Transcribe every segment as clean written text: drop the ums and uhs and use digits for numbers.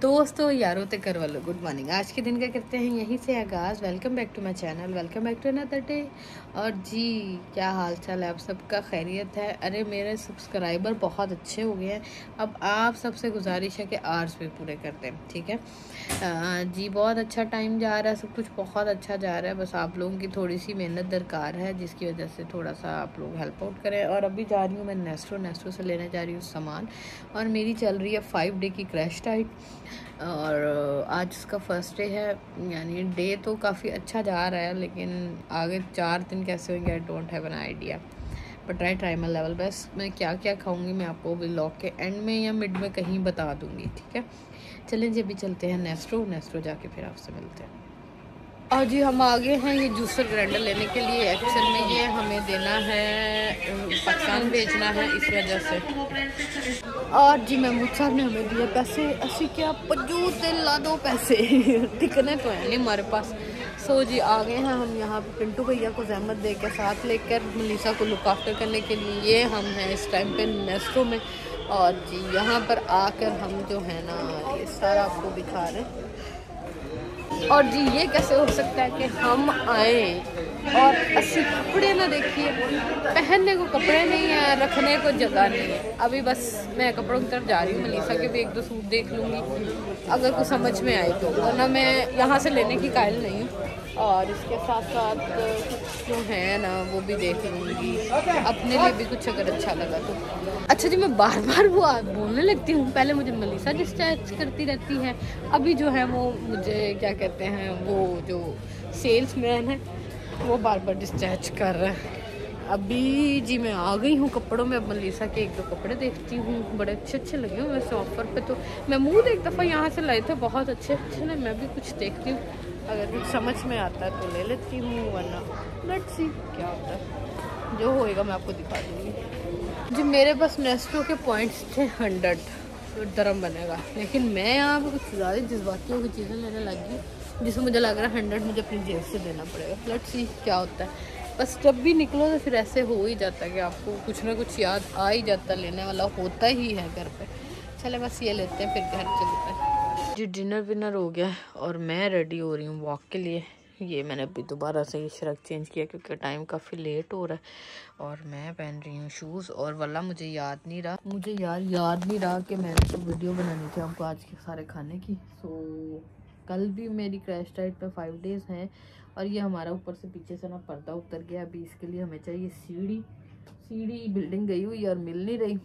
दोस्तों यारों ते कर वालों गुड मॉर्निंग। आज के दिन का करते हैं यहीं से आगाज़। Welcome back to my channel, welcome back to another day. और जी क्या हाल चाल है, आप सबका खैरियत है? अरे मेरे सब्सक्राइबर बहुत अच्छे हो गए हैं। अब आप सबसे गुजारिश है कि आर्स भी पूरे कर दें, ठीक है? जी बहुत अच्छा टाइम जा रहा है, सब कुछ बहुत अच्छा जा रहा है। बस आप लोगों की थोड़ी सी मेहनत दरकार है, जिसकी वजह से थोड़ा सा आप लोग हेल्प आउट करें। और अभी जा रही हूँ मैं नेस्टो से लेने जा रही हूँ सामान। और मेरी चल रही है 5 डे की क्रैश डाइट। और आज उसका फर्स्ट डे है, यानी डे तो काफ़ी अच्छा जा रहा है, लेकिन आगे 4 दिन कैसे होंगे I don't have an idea. But try my level best. मैं क्या क्या खाऊंगी मैं आपको व्लॉग के एंड में या मिड में कहीं बता दूंगी, ठीक है? चलें जी, अभी चलते हैं नेस्टो जाके फिर आपसे मिलते हैं। और जी हम आगे हैं ये जूसर ग्राइंडर लेने के लिए। एक्चुअल में ये हमें देना है, पाकिस्तान भेजना है, इस वजह से। और जी महमूद साहब ने हमें दिए पैसे, असी क्या पजू तेल ला दो पैसे टिकने तो है नहीं हमारे पास। सो जी आ गए हैं हम यहाँ पे पिंटू भैया को जहमत दे के साथ लेकर मनीषा को लुक आफ्टर करने के लिए। ये हम हैं इस टाइम पे नेस्टो में। और जी यहाँ पर आकर हम जो है ना ये सारा आपको दिखा रहे हैं। और जी ये कैसे हो सकता है कि हम आए और अस्सी कपड़े ना देखिए, पहनने को कपड़े नहीं है, रखने को जगह नहीं है। अभी बस मैं कपड़ों की तरफ जा रही हूँ, मनीषा के भी 1-2 सूट देख लूँगी अगर कुछ समझ में आए तो, वरना मैं यहाँ से लेने की कायल नहीं हूँ। और इसके साथ साथ कुछ जो है ना वो भी देख लूँगी, अपने लिए भी कुछ अगर अच्छा लगा तो। अच्छा जी मैं बार बार वो बोलने लगती हूँ, पहले मुझे मनीषा डिस्ट्रैक्ट करती रहती है, अभी जो है वो मुझे क्या कहते हैं, वो जो सेल्समैन है वो बार बार डिस्ट्रैक्ट कर रहा है। अभी जी मैं आ गई हूँ कपड़ों में। अब मनीषा के 1-2 कपड़े देखती हूँ, बड़े अच्छे लगे हुए वैसे ऑफर पे। तो महमूद एक दफ़ा यहाँ से लाए थे, बहुत अच्छे ना। मैं भी कुछ देखती हूँ, अगर कुछ समझ में आता है तो ले लेती हूँ, वरना लेट्स सी क्या होता है, जो होएगा मैं आपको दिखा दूँगी। जी मेरे पास नेस्टो के पॉइंट्स थे 100 दरम बनेगा, लेकिन मैं यहाँ पे कुछ ज़्यादा जज्बातियों की चीज़ें लेने लगी, जिसमें मुझे लग रहा है 100 मुझे अपनी जेब से देना पड़ेगा। लेट्स सी क्या होता है। बस जब भी निकलो तो फिर ऐसे हो ही जाता है कि आपको कुछ ना कुछ याद आ ही जाता, लेने वाला होता ही है घर पे। चले बस ये लेते हैं, फिर घर चलते हैं। जी डिनर विनर हो गया है और मैं रेडी हो रही हूँ वॉक के लिए। ये मैंने अभी दोबारा से ये शर्ट चेंज किया क्योंकि टाइम काफ़ी लेट हो रहा है। और मैं पहन रही हूँ शूज़। और वाला मुझे याद नहीं रहा कि मैंने तो वीडियो बनानी थी आपको आज के सारे खाने की। सो कल भी मेरी क्रैश डाइट पे 5 डेज़ हैं। और ये हमारा ऊपर से पीछे से ना पर्दा उतर गया। अभी इसके लिए हमें चाहिए सीढ़ी बिल्डिंग गई हुई और मिल नहीं रही,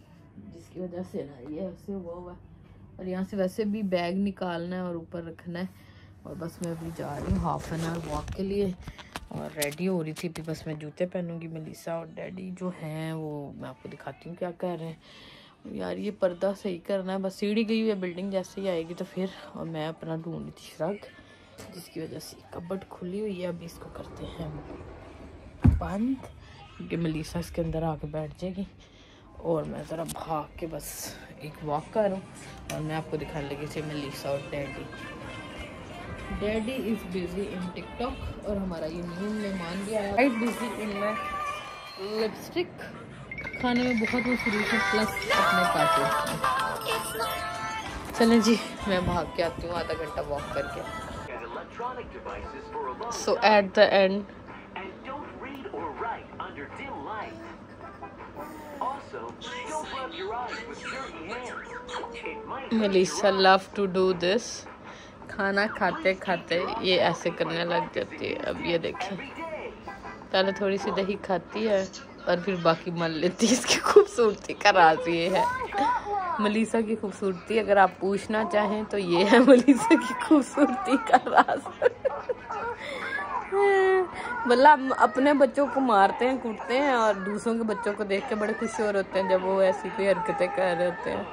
जिसकी वजह से ना ये ऐसे हुआ है। और यहाँ से वैसे भी बैग निकालना है और ऊपर रखना है। और बस मैं अभी जा रही हूँ हाफ एन आवर वॉक के लिए और रेडी हो रही थी। अभी बस मैं जूते पहनूंगी। मनीषा और डैडी जो हैं वो मैं आपको दिखाती हूँ क्या कर रहे हैं। यार ये पर्दा सही करना है, बस सीढ़ी गई हुई है, बिल्डिंग जैसे ही आएगी तो फिर। और मैं अपना ढूंढ रही थी श्रग, जिसकी वजह से कबर्ड खुली हुई है। अभी इसको करते हैं बंद क्योंकि मनीषा इसके अंदर आके बैठ जाएगी। और मैं ज़रा भाग के बस एक वॉक करूँ और मैं आपको दिखाने लगी थी मनीषा और daddy is busy in TikTok. और हमारा ये न्यू मेहमान भी आया, right busy in my lipstick, खाने में बहुत मसरूफ है, प्लस अपने कार्टून। चलें जी मैं भाग के आती हूँ आधा घंटा वॉक करके। So at the end, and don't read or write under dim light. Also, don't rub your eyes with dirty hands. Melissa love to do this. खाना खाते खाते ये ऐसे करने लग जाती है। अब ये देखें, पहले थोड़ी सी दही खाती है और फिर बाकी मल लेती है। इसकी खूबसूरती का राज ये है। मनीषा की खूबसूरती अगर आप पूछना चाहें तो ये है मनीषा की खूबसूरती का राज। मतलब अपने बच्चों को मारते हैं, कूटते हैं और दूसरों के बच्चों को देख के बड़े खुश हो रहे होते हैं जब वो ऐसी कोई हरकतें कर रहे होते हैं।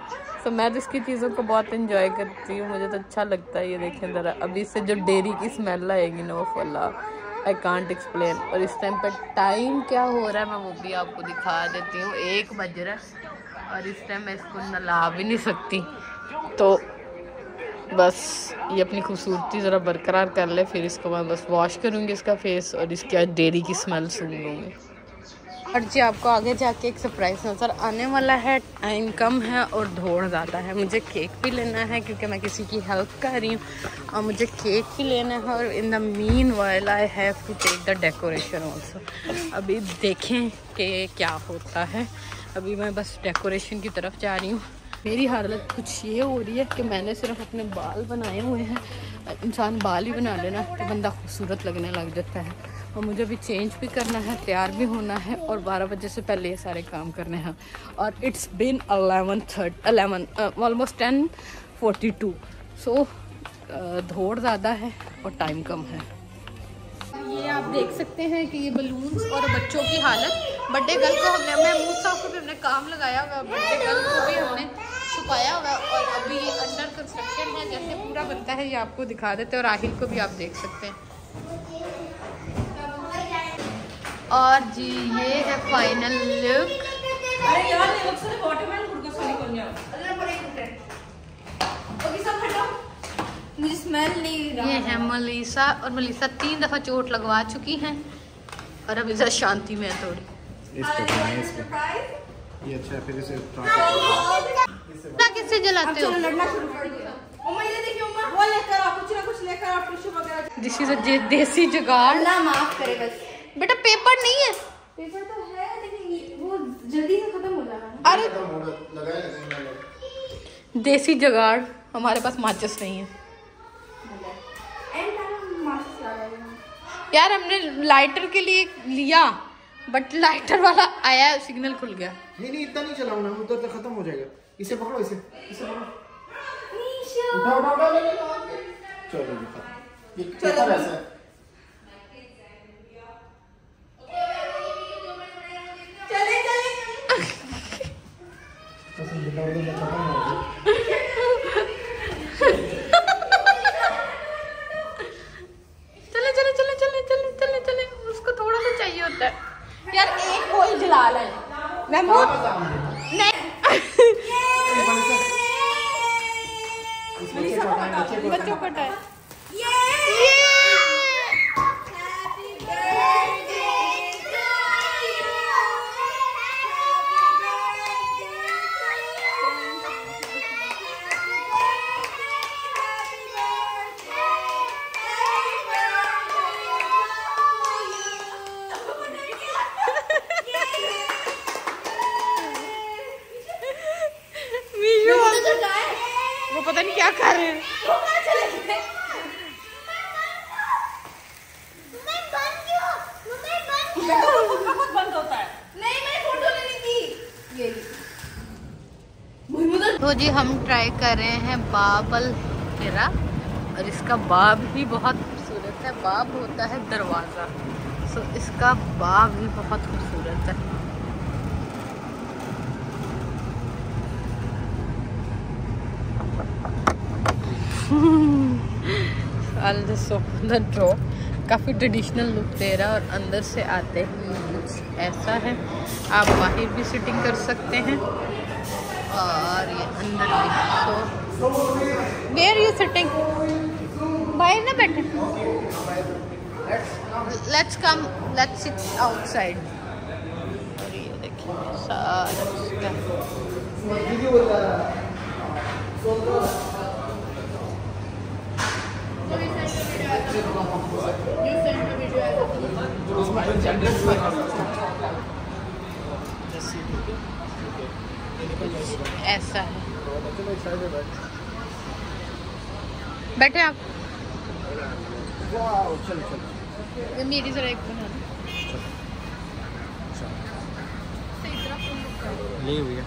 तो मैं तो इसकी चीज़ों को बहुत एंजॉय करती हूँ, मुझे तो अच्छा लगता है। ये देखें ज़रा, अभी इससे जो डेयरी की स्मेल आएगी ना वो फला आई कांट एक्सप्लेन। और इस टाइम पर टाइम क्या हो रहा है मैं वो भी आपको दिखा देती हूँ। 1 बज रहा है और इस टाइम मैं इसको नला भी नहीं सकती, तो बस ये अपनी खूबसूरती ज़रा बरकरार कर ले, फिर इसको मैं बस वॉश करूँगी इसका फेस और इसकी आज डेयरी की स्मेल सूंघ लूँगी। और जी आपको आगे जाके एक सरप्राइज नज़र आने वाला है। टाइम कम है और दौड़ ज़्यादा है। मुझे केक भी लेना है क्योंकि मैं किसी की हेल्प कर रही हूँ और मुझे केक भी लेना है। और in the meanwhile I have to take the decoration also. अभी देखें कि क्या होता है। अभी मैं बस डेकोरेशन की तरफ जा रही हूँ। मेरी हालत कुछ ये हो रही है कि मैंने सिर्फ अपने बाल बनाए हुए हैं। इंसान बाल ही बना लेना तो बंदा खूबसूरत लगने लग जाता है। और मुझे भी चेंज भी करना है, तैयार भी होना है और 12 बजे से पहले ये सारे काम करने हैं। और इट्स बिन 11 ऑलमोस्ट 10:42। सो दौड़ ज़्यादा है और टाइम कम है। ये आप देख सकते हैं कि ये बलून्स और बच्चों की हालत। बर्थडे गर्ल को हमने मूड साहब को भी हमने काम लगाया हुआ है। बर्थडे गर्ल को भी हमने छुपाया हुआ है और अभी ये अंडर कंस्ट्रक्शन है। जैसे पूरा बनता है ये आपको दिखा देते हैं। और राहिल को भी आप देख सकते हैं। और जी ये है फाइनल लुक। मुझे स्मेल नहीं रहा। ये है मलीसा और मलीसा 3 दफ़ा चोट लगवा चुकी हैं और अब इधर शांति में है थोड़ी। ये अच्छा फिर इसे किससे जलाते हो? लड़ना शुरू कर दिया। ये देखिए वो लेकर आओ, कुछ ना कुछ लेकर आओ, टिश्यू वगैरह। दिस इज अ देसी जुगाड़। अल्लाह माफ करे बस। बेटा पेपर नहीं है। पेपर तो है लेकिन वो जल्दी से खत्म हो जाना। अरे देसी जुगाड़। हमारे पास माचिस नहीं है यार। हमने लाइटर के लिए लिया बट लाइटर वाला आया, सिग्नल खुल गया। नहीं इतना नहीं चलाओ ना, उधर तक खत्म हो जाएगा। इसे पकड़ो, इसे पकड़ो। उठाओ चलो ये पेपर ऐसा है। चले उसको थोड़ा सा चाहिए होता है यार। एक कोई जला ले महमूद नहीं। बच्चों को टाइम वो पता नहीं क्या कर रहे हैं। बंद होता है। नहीं मैंने फोटो लेनी थी। ये तो जी हम ट्राई कर रहे हैं बाबल तेरा। और इसका बाब भी बहुत खूबसूरत है। बाब होता है दरवाज़ा। सो इसका बाब भी बहुत खूबसूरत है। काफ़ी ट्रेडिशनल लुक दे रहा है और अंदर से आते हुए कुछ ऐसा है। आप बाहर भी सिटिंग कर सकते हैं और ये अंदर भी। So where you sitting? बाहर ना बैठे। Let's sit outside. और ये देखिए सारा ऐसा है। बैठे आप। मेरी जरा एक बना ये हुई है।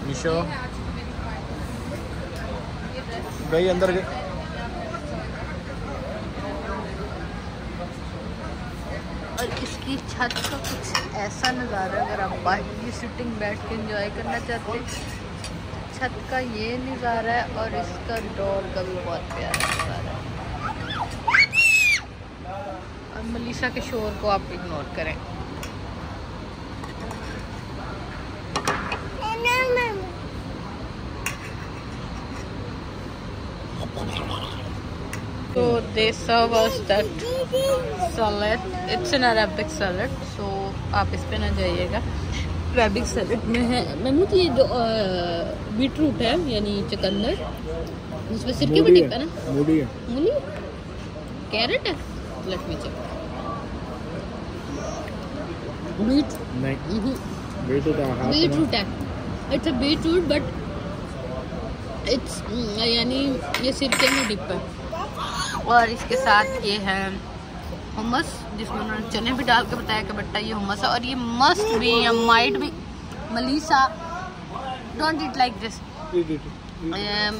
निशो गई अंदर गई। और इसकी छत का कुछ ऐसा नज़ारा, अगर आप बाहर की सिटिंग बैठ के एंजॉय करना चाहते हैं, छत का ये नज़ारा है। और इसका डोर का भी बहुत प्यारा नज़ारा है। और मलीसा के शोर को आप इग्नोर करें। So they serve us that salad. It's an Arabic salad. So आप इस पे ना जाइएगा. Arabic salad में है महमूद ये जो बीट रूट है यानी चुकंदर, उसमें सिरके में टिक्का ना. मूली है. मूली, कैरेट है. Let me check. बीट नहीं. बीटरूट है. It's a beetroot but it's यानी ये सिरके में डिप है. और इसके साथ ये है hummus जिसमें उन्होंने चने भी डाल के बताया कि बेटा ये hummus है. और ये मस्ट बी या माइट बी मलीसा don't eat like this.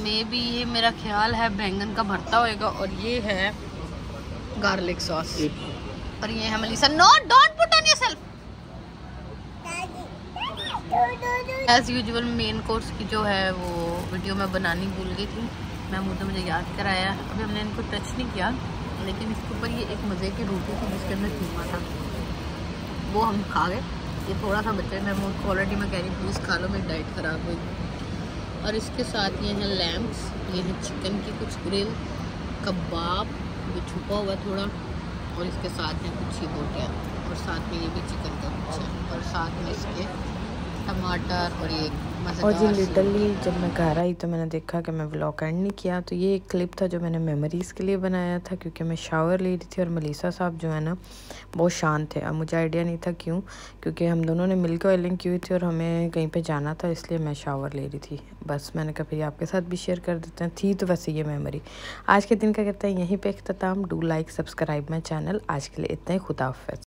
Maybe ये मेरा ख्याल है बैंगन का भरता होएगा. और ये है गार्लिक सॉस. और ये है मलीसा. No don't put on yourself. As usual main course की जो है वो वीडियो में बनानी भूल गई थी. महमूद ने मुझे याद कराया. अभी हमने इनको टच नहीं किया, लेकिन इसके ऊपर ये एक मज़े की रोटी थी जिसके अंदर कीमा था, वो हम खा गए. ये थोड़ा सा बच्चे महमूद को ऑलरेडी मैं कह रही प्लीज़ खा लो, मेरी डाइट ख़राब हुई. और इसके साथ ये हैं लैम्स, ये है चिकन की कुछ ग्रिल कबाब भी छुपा हुआ थोड़ा. और इसके साथ हैं कुछ ही बोटियाँ. और साथ में ये भी चिकन का कुछ है. और साथ में इसके टमाटर और ये और जी लिटरली जब मैं घर आई तो मैंने देखा कि मैं व्लॉग एंड नहीं किया. तो ये एक क्लिप था जो मैंने मेमोरीज़ के लिए बनाया था, क्योंकि मैं शावर ले रही थी और मलीसा साहब जो है ना बहुत शांत थे. अब मुझे आइडिया नहीं था क्यों, क्योंकि हम दोनों ने मिलकर ऑयलिंग की हुई थी और हमें कहीं पे जाना था, इसलिए मैं शावर ले रही थी. बस मैंने कहा फिर आपके साथ भी शेयर कर देते हैं. थी तो वैसे ये मेमोरी. आज के दिन का कहते हैं यहीं पर इख्तिताम. Do like subscribe my channel. आज के लिए इतना ही. खुदा हाफ़िज़.